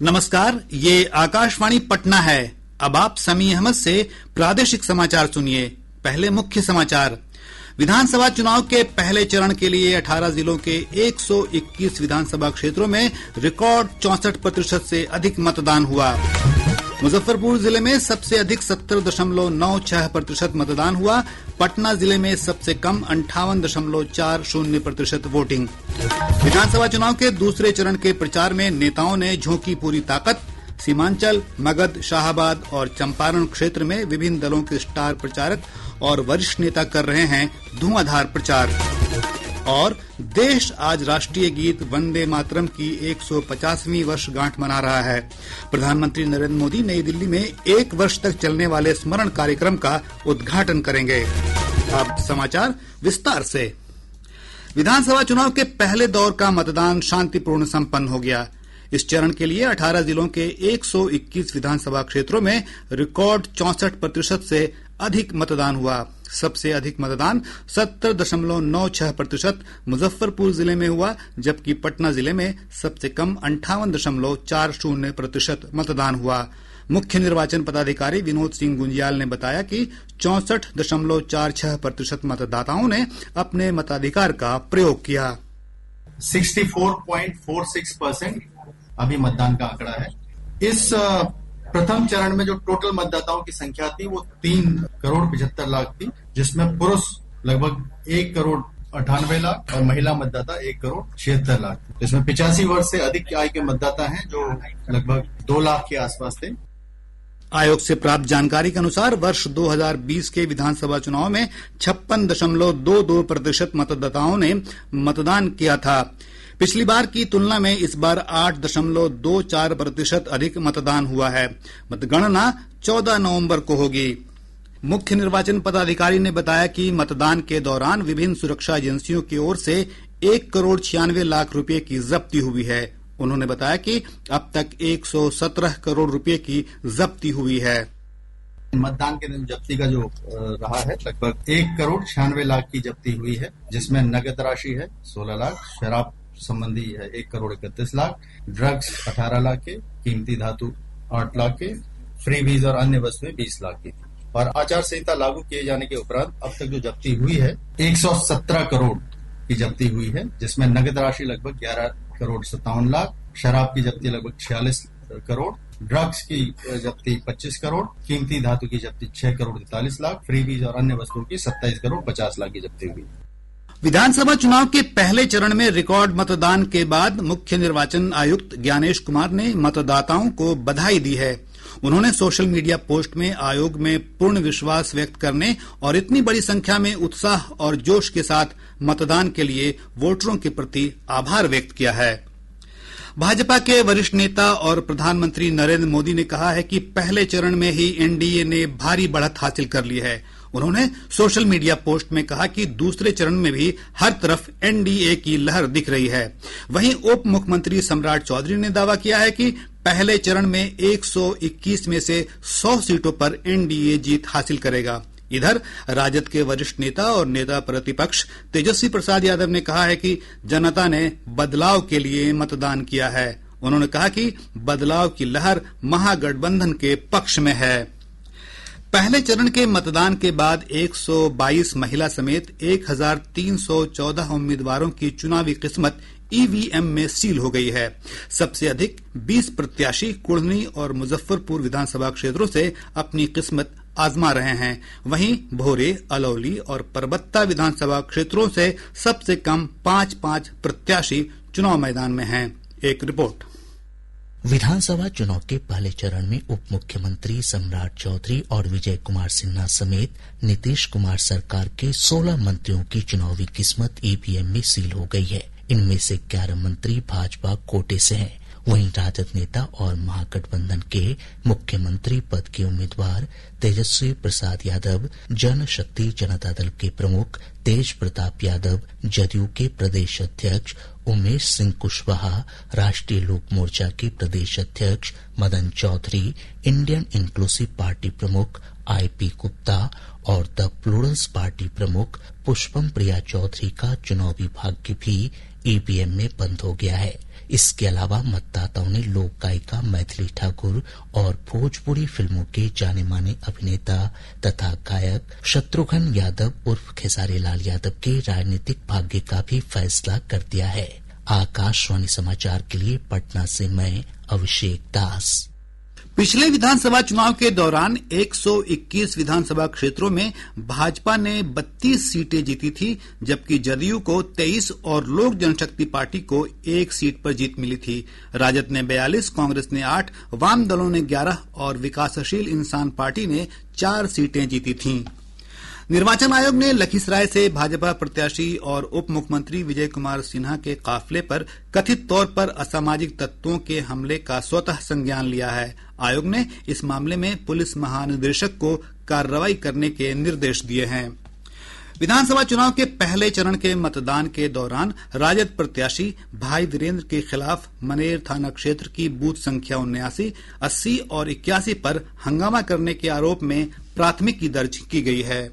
नमस्कार, ये आकाशवाणी पटना है। अब आप समी अहमद से प्रादेशिक समाचार सुनिए। पहले मुख्य समाचार। विधानसभा चुनाव के पहले चरण के लिए 18 जिलों के 121 विधानसभा क्षेत्रों में रिकॉर्ड 64% से अधिक मतदान हुआ। मुजफ्फरपुर जिले में सबसे अधिक 70.96% मतदान हुआ। पटना जिले में सबसे कम 58.40% वोटिंग। विधानसभा चुनाव के दूसरे चरण के प्रचार में नेताओं ने झोंकी पूरी ताकत। सीमांचल, मगध, शाहाबाद और चंपारण क्षेत्र में विभिन्न दलों के स्टार प्रचारक और वरिष्ठ नेता कर रहे हैं धुआंधार प्रचार। और देश आज राष्ट्रीय गीत वंदे मातरम की 150वीं वर्षगांठ मना रहा है। प्रधानमंत्री नरेंद्र मोदी नई दिल्ली में 1 वर्ष तक चलने वाले स्मरण कार्यक्रम का उद्घाटन करेंगे। अब समाचार विस्तार से। विधानसभा चुनाव के पहले दौर का मतदान शांतिपूर्ण संपन्न हो गया। इस चरण के लिए 18 जिलों के 121 विधानसभा क्षेत्रों में रिकॉर्ड 64% से अधिक मतदान हुआ। सबसे अधिक मतदान 70.96% मुजफ्फरपुर जिले में हुआ, जबकि पटना जिले में सबसे कम 58.40% मतदान हुआ। मुख्य निर्वाचन पदाधिकारी विनोद सिंह गुंजियाल ने बताया कि 64.46% मतदाताओं ने अपने मताधिकार का प्रयोग किया। 64.46% अभी मतदान का आंकड़ा है। इस प्रथम चरण में जो टोटल मतदाताओं की संख्या थी वो 3,75,00,000 थी, जिसमें पुरुष लगभग 1,98,00,000 और महिला मतदाता 1,76,00,000 थे। इसमें 85 वर्ष से अधिक आयु के मतदाता हैं जो लगभग 2 लाख के आसपास थे। आयोग से प्राप्त जानकारी के अनुसार वर्ष 2020 के विधानसभा चुनाव में 56.22% मतदाताओं ने मतदान किया था। पिछली बार की तुलना में इस बार 8.24% अधिक मतदान हुआ है। मतगणना 14 नवंबर को होगी। मुख्य निर्वाचन पदाधिकारी ने बताया कि मतदान के दौरान विभिन्न सुरक्षा एजेंसियों की ओर से 1,96,00,000 रुपए की जब्ती हुई है। उन्होंने बताया कि अब तक 117 करोड़ रुपए की जब्ती हुई है। मतदान के दिन जब्ती का जो रहा है लगभग 1,96,00,000 की जब्ती हुई है, जिसमें नगद राशि है 16 लाख, शराब संबंधी है 1,31,00,000, ड्रग्स 18 लाख के, कीमती धातु 8 लाख के, फ्रीबीज और अन्य वस्तुएं 20 लाख की थी। और आचार संहिता लागू किए जाने के उपरांत अब तक जो जब्ती हुई है 117 करोड़ की जब्ती हुई है, जिसमें नगद राशि लगभग 11,57,00,000, शराब की जब्ती लगभग 46 करोड़, ड्रग्स की जब्ती 25 करोड़, कीमती धातु की जब्ती 6,43,00,000, फ्रीबीज और अन्य वस्तुओं की 27,50,00,000 की जब्ती हुई। विधानसभा चुनाव के पहले चरण में रिकॉर्ड मतदान के बाद मुख्य निर्वाचन आयुक्त ज्ञानेश कुमार ने मतदाताओं को बधाई दी है। उन्होंने सोशल मीडिया पोस्ट में आयोग में पूर्ण विश्वास व्यक्त करने और इतनी बड़ी संख्या में उत्साह और जोश के साथ मतदान के लिए वोटरों के प्रति आभार व्यक्त किया है। भाजपा के वरिष्ठ नेता और प्रधानमंत्री नरेंद्र मोदी ने कहा है कि पहले चरण में ही एनडीए ने भारी बढ़त हासिल कर ली है। उन्होंने सोशल मीडिया पोस्ट में कहा कि दूसरे चरण में भी हर तरफ एनडीए की लहर दिख रही है। वहीं उप मुख्यमंत्री सम्राट चौधरी ने दावा किया है कि पहले चरण में 121 में से 100 सीटों पर एनडीए जीत हासिल करेगा। इधर राजद के वरिष्ठ नेता और नेता प्रतिपक्ष तेजस्वी प्रसाद यादव ने कहा है कि जनता ने बदलाव के लिए मतदान किया है। उन्होंने कहा कि बदलाव की लहर महागठबंधन के पक्ष में है। पहले चरण के मतदान के बाद 122 महिला समेत 1,314 उम्मीदवारों की चुनावी किस्मत ईवीएम में सील हो गई है। सबसे अधिक 20 प्रत्याशी कुढ़नी और मुजफ्फरपुर विधानसभा क्षेत्रों से अपनी किस्मत आजमा रहे हैं। वहीं भोरे, अलौली और परबत्ता विधानसभा क्षेत्रों से सबसे कम 5-5 प्रत्याशी चुनाव मैदान में हैं। एक रिपोर्ट। विधानसभा चुनाव के पहले चरण में उप मुख्यमंत्री सम्राट चौधरी और विजय कुमार सिन्हा समेत नीतीश कुमार सरकार के 16 मंत्रियों की चुनावी किस्मत ईवीएम में सील हो गई है। इनमें से 11 मंत्री भाजपा कोटे से हैं। वहीं राजद नेता और महागठबंधन के मुख्यमंत्री पद के उम्मीदवार तेजस्वी प्रसाद यादव, जनशक्ति जनता दल के प्रमुख तेज प्रताप यादव, जदयू के प्रदेश अध्यक्ष उमेश सिंह कुशवाहा, राष्ट्रीय लोक मोर्चा के प्रदेश अध्यक्ष Madan Chaudhary, Indian inclusive party प्रमुख आईपी गुप्ता और द प्लूरल्स पार्टी प्रमुख पुष्पम प्रिया चौधरी का चुनावी भाग्य भी ईवीएम में बंद हो गया है। इसके अलावा मतदाताओं ने लोक गायिका मैथिली ठाकुर और भोजपुरी फिल्मों के जाने माने अभिनेता तथा गायक शत्रुघ्न यादव उर्फ खेसारी लाल यादव के राजनीतिक भाग्य का भी फैसला कर दिया है। आकाशवाणी समाचार के लिए पटना से मैं अभिषेक दास। पिछले विधानसभा चुनाव के दौरान 121 विधानसभा क्षेत्रों में भाजपा ने 32 सीटें जीती थी, जबकि जदयू को 23 और लोक जनशक्ति पार्टी को 1 सीट पर जीत मिली थी। राजद ने 42, कांग्रेस ने 8, वाम दलों ने 11 और विकासशील इंसान पार्टी ने 4 सीटें जीती थीं। निर्वाचन आयोग ने लखीसराय से भाजपा प्रत्याशी और उप मुख्यमंत्री विजय कुमार सिन्हा के काफिले पर कथित तौर पर असामाजिक तत्वों के हमले का स्वतः संज्ञान लिया है। आयोग ने इस मामले में पुलिस महानिदेशक को कार्रवाई करने के निर्देश दिए हैं। विधानसभा चुनाव के पहले चरण के मतदान के दौरान राजद प्रत्याशी भाई वीरेंद्र के खिलाफ मनेर थाना क्षेत्र की बूथ संख्या 79, 80 और 81 पर हंगामा करने के आरोप में प्राथमिकी दर्ज की गई है।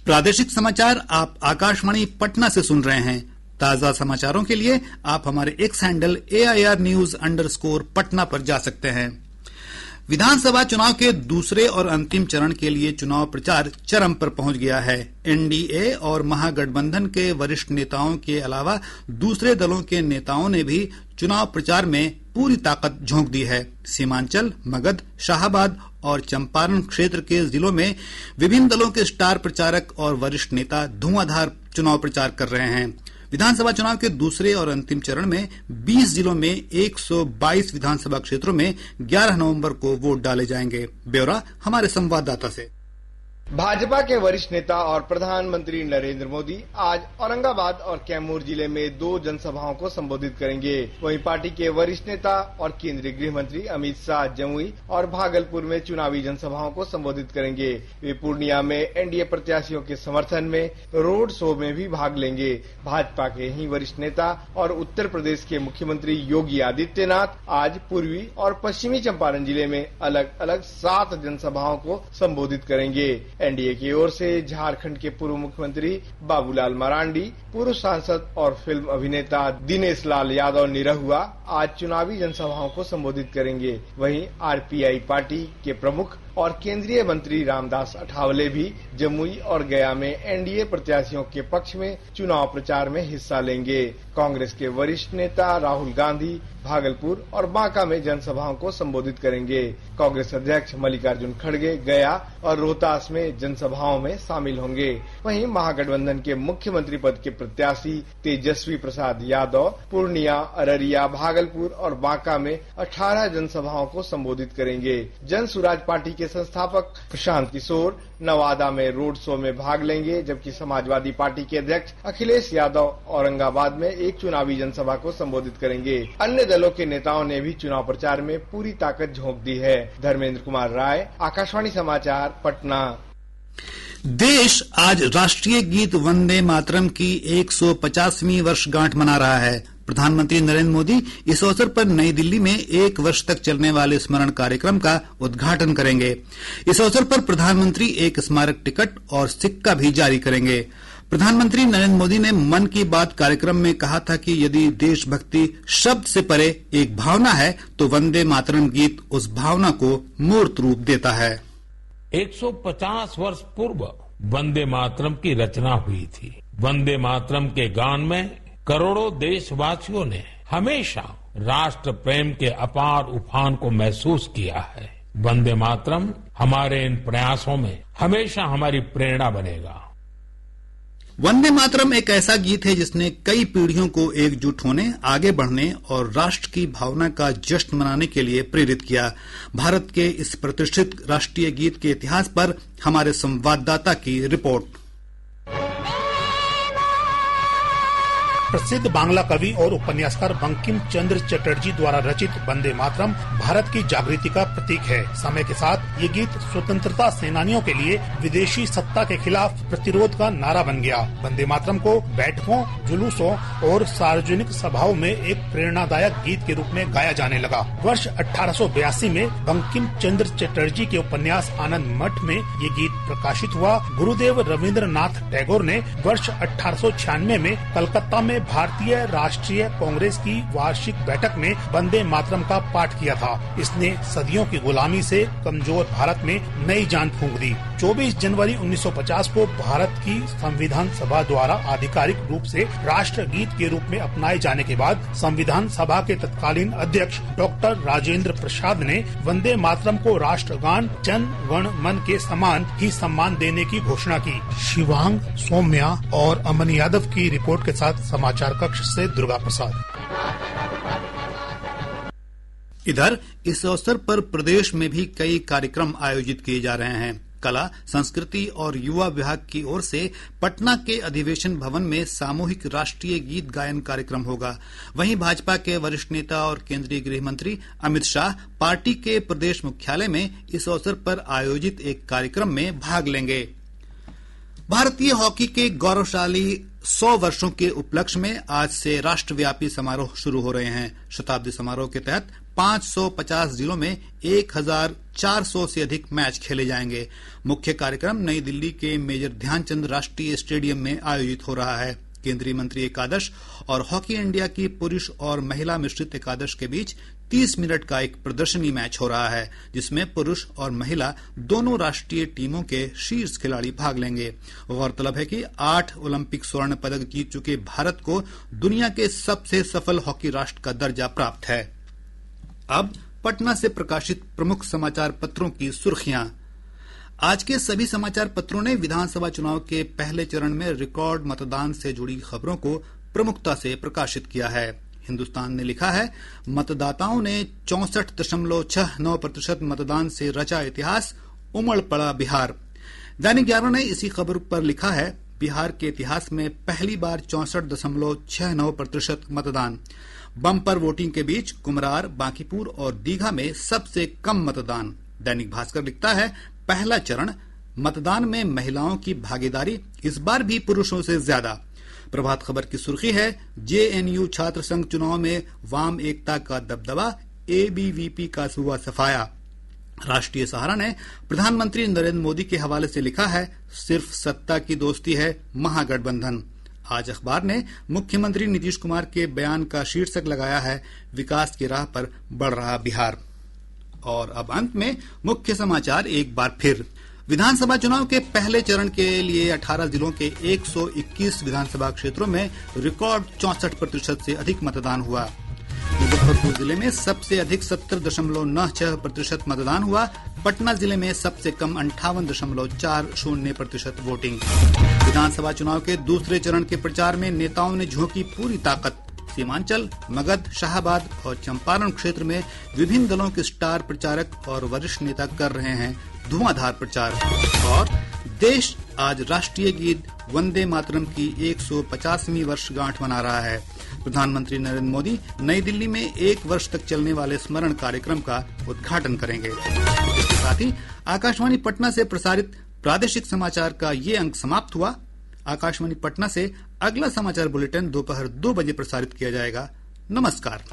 प्रादेशिक समाचार आप आकाशवाणी पटना से सुन रहे हैं। ताजा समाचारों के लिए आप हमारे एक्स हैंडल AIR_News_ पर जा सकते हैं। विधानसभा चुनाव के दूसरे और अंतिम चरण के लिए चुनाव प्रचार चरम पर पहुंच गया है। एनडीए और महागठबंधन के वरिष्ठ नेताओं के अलावा दूसरे दलों के नेताओं ने भी चुनाव प्रचार में पूरी ताकत झोंक दी है। सीमांचल, मगध, शाहाबाद और चंपारण क्षेत्र के जिलों में विभिन्न दलों के स्टार प्रचारक और वरिष्ठ नेता धुआंधार चुनाव प्रचार कर रहे हैं। विधानसभा चुनाव के दूसरे और अंतिम चरण में 20 जिलों में 122 विधानसभा क्षेत्रों में 11 नवंबर को वोट डाले जाएंगे। ब्यौरा हमारे संवाददाता से। भाजपा के वरिष्ठ नेता और प्रधानमंत्री नरेंद्र मोदी आज औरंगाबाद और कैमूर जिले में 2 जनसभाओं को संबोधित करेंगे। वहीं पार्टी के वरिष्ठ नेता और केंद्रीय गृह मंत्री अमित शाह जमुई और भागलपुर में चुनावी जनसभाओं को संबोधित करेंगे। वे पूर्णिया में एनडीए प्रत्याशियों के समर्थन में रोड शो में भी भाग लेंगे। भाजपा के ही वरिष्ठ नेता और उत्तर प्रदेश के मुख्यमंत्री योगी आदित्यनाथ आज पूर्वी और पश्चिमी चंपारण जिले में अलग अलग 7 जनसभाओं को संबोधित करेंगे। एनडीए की ओर से झारखंड के पूर्व मुख्यमंत्री बाबूलाल मरांडी, पूर्व सांसद और फिल्म अभिनेता दिनेश लाल यादव निरहुआ आज चुनावी जनसभाओं को संबोधित करेंगे। वहीं आरपीआई पार्टी के प्रमुख और केंद्रीय मंत्री रामदास अठावले भी जमुई और गया में एनडीए प्रत्याशियों के पक्ष में चुनाव प्रचार में हिस्सा लेंगे। कांग्रेस के वरिष्ठ नेता राहुल गांधी भागलपुर और बांका में जनसभाओं को संबोधित करेंगे। कांग्रेस अध्यक्ष मल्लिकार्जुन खड़गे गया और रोहतास में जनसभाओं में शामिल होंगे। वहीं महागठबंधन के मुख्यमंत्री पद के प्रत्याशी तेजस्वी प्रसाद यादव पूर्णिया, अररिया, भागलपुर और बांका में 18 जनसभाओं को संबोधित करेंगे। जन सुराज पार्टी के संस्थापक प्रशांत किशोर नवादा में रोड शो में भाग लेंगे, जबकि समाजवादी पार्टी के अध्यक्ष अखिलेश यादव औरंगाबाद में एक चुनावी जनसभा को संबोधित करेंगे। अन्य दलों के नेताओं ने भी चुनाव प्रचार में पूरी ताकत झोंक दी है। धर्मेंद्र कुमार राय, आकाशवाणी समाचार, पटना। देश आज राष्ट्रीय गीत वंदे मातरम की 150वीं वर्षगांठ मना रहा है। प्रधानमंत्री नरेंद्र मोदी इस अवसर पर नई दिल्ली में 1 वर्ष तक चलने वाले स्मरण कार्यक्रम का उद्घाटन करेंगे। इस अवसर पर प्रधानमंत्री एक स्मारक टिकट और सिक्का भी जारी करेंगे। प्रधानमंत्री नरेंद्र मोदी ने मन की बात कार्यक्रम में कहा था कि यदि देशभक्ति शब्द से परे एक भावना है तो वंदे मातरम गीत उस भावना को मूर्त रूप देता है। 150 वर्ष पूर्व वंदे मातरम की रचना हुई थी। वंदे मातरम के गान में करोड़ों देशवासियों ने हमेशा राष्ट्र प्रेम के अपार उफान को महसूस किया है। वंदे मातरम हमारे इन प्रयासों में हमेशा हमारी प्रेरणा बनेगा। वंदे मातरम एक ऐसा गीत है जिसने कई पीढ़ियों को एकजुट होने, आगे बढ़ने और राष्ट्र की भावना का जश्न मनाने के लिए प्रेरित किया। भारत के इस प्रतिष्ठित राष्ट्रीय गीत के इतिहास पर हमारे संवाददाता की रिपोर्ट। प्रसिद्ध बांग्ला कवि और उपन्यासकार बंकिम चंद्र चटर्जी द्वारा रचित वंदे मातरम भारत की जागृति का प्रतीक है। समय के साथ ये गीत स्वतंत्रता सेनानियों के लिए विदेशी सत्ता के खिलाफ प्रतिरोध का नारा बन गया। वंदे मातरम को बैठकों, जुलूसों और सार्वजनिक सभाओं में एक प्रेरणादायक गीत के रूप में गाया जाने लगा। वर्ष 1882 में बंकिम चंद्र चटर्जी के उपन्यास आनंद मठ में ये गीत प्रकाशित हुआ। गुरुदेव रविंद्रनाथ टैगोर ने वर्ष 1896 में कलकत्ता में भारतीय राष्ट्रीय कांग्रेस की वार्षिक बैठक में वंदे मातरम का पाठ किया था। इसने सदियों की गुलामी से कमजोर भारत में नई जान फूंक दी। 24 जनवरी 1950 को भारत की संविधान सभा द्वारा आधिकारिक रूप से राष्ट्रगीत के रूप में अपनाए जाने के बाद संविधान सभा के तत्कालीन अध्यक्ष डॉक्टर राजेंद्र प्रसाद ने वंदे मातरम को राष्ट्रगान जन गण मन के समान ही सम्मान देने की घोषणा की। शिवांग, सौम्या और अमन यादव की रिपोर्ट के साथ समाचार कक्ष से दुर्गा प्रसाद। इधर इस अवसर पर प्रदेश में भी कई कार्यक्रम आयोजित किए जा रहे हैं। कला, संस्कृति और युवा विभाग की ओर से पटना के अधिवेशन भवन में सामूहिक राष्ट्रीय गीत गायन कार्यक्रम होगा। वहीं भाजपा के वरिष्ठ नेता और केंद्रीय गृह मंत्री अमित शाह पार्टी के प्रदेश मुख्यालय में इस अवसर पर आयोजित एक कार्यक्रम में भाग लेंगे। भारतीय हॉकी के गौरवशाली 100 वर्षों के उपलक्ष्य में आज से राष्ट्रव्यापी समारोह शुरू हो रहे हैं। शताब्दी समारोह के तहत 550 जिलों में 1400 से अधिक मैच खेले जाएंगे। मुख्य कार्यक्रम नई दिल्ली के मेजर ध्यानचंद राष्ट्रीय स्टेडियम में आयोजित हो रहा है। केंद्रीय मंत्री एकादश और हॉकी इंडिया की पुरुष और महिला मिश्रित एकादश के बीच 30 मिनट का एक प्रदर्शनी मैच हो रहा है, जिसमें पुरुष और महिला दोनों राष्ट्रीय टीमों के शीर्ष खिलाड़ी भाग लेंगे। गौरतलब है कि 8 ओलंपिक स्वर्ण पदक जीत चुके भारत को दुनिया के सबसे सफल हॉकी राष्ट्र का दर्जा प्राप्त है। अब पटना से प्रकाशित प्रमुख समाचार पत्रों की सुर्खियां। आज के सभी समाचार पत्रों ने विधानसभा चुनाव के पहले चरण में रिकॉर्ड मतदान से जुड़ी खबरों को प्रमुखता से प्रकाशित किया है। हिन्दुस्तान ने लिखा है, मतदाताओं ने 64.69% मतदान से रचा इतिहास, उमड़ पड़ा बिहार। दैनिक जागरण ने इसी खबर पर लिखा है, बिहार के इतिहास में पहली बार 64.69% मतदान। बम्पर वोटिंग के बीच कुमरार, बांकीपुर और दीघा में सबसे कम मतदान। दैनिक भास्कर लिखता है, पहला चरण मतदान में महिलाओं की भागीदारी इस बार भी पुरुषों से ज्यादा। प्रभात खबर की सुर्खी है, जेएनयू छात्र संघ चुनाव में वाम एकता का दबदबा, एबीवीपी का हुआ सफाया। राष्ट्रीय सहारा ने प्रधानमंत्री नरेंद्र मोदी के हवाले से लिखा है, सिर्फ सत्ता की दोस्ती है महागठबंधन। आज अखबार ने मुख्यमंत्री नीतीश कुमार के बयान का शीर्षक लगाया है, विकास की राह पर बढ़ रहा बिहार। और अब अंत में मुख्य समाचार एक बार फिर। विधानसभा चुनाव के पहले चरण के लिए 18 जिलों के 121 विधानसभा क्षेत्रों में रिकॉर्ड 64% से अधिक मतदान हुआ। मुजफ्फरपुर जिले में सबसे अधिक 70.96% मतदान हुआ। पटना जिले में सबसे कम 58.40% वोटिंग। विधानसभा चुनाव के दूसरे चरण के प्रचार में नेताओं ने झोंकी पूरी ताकत। सीमांचल, मगध, शाहाबाद और चंपारण क्षेत्र में विभिन्न दलों के स्टार प्रचारक और वरिष्ठ नेता कर रहे हैं धुआंधार प्रचार। और देश आज राष्ट्रीय गीत वंदे मातरम की 150वीं वर्षगांठ मना रहा है। प्रधानमंत्री नरेंद्र मोदी नई दिल्ली में 1 वर्ष तक चलने वाले स्मरण कार्यक्रम का उद्घाटन करेंगे। इसके साथ ही आकाशवाणी पटना से प्रसारित प्रादेशिक समाचार का ये अंक समाप्त हुआ। आकाशवाणी पटना से अगला समाचार बुलेटिन दोपहर 2 बजे प्रसारित किया जाएगा। नमस्कार।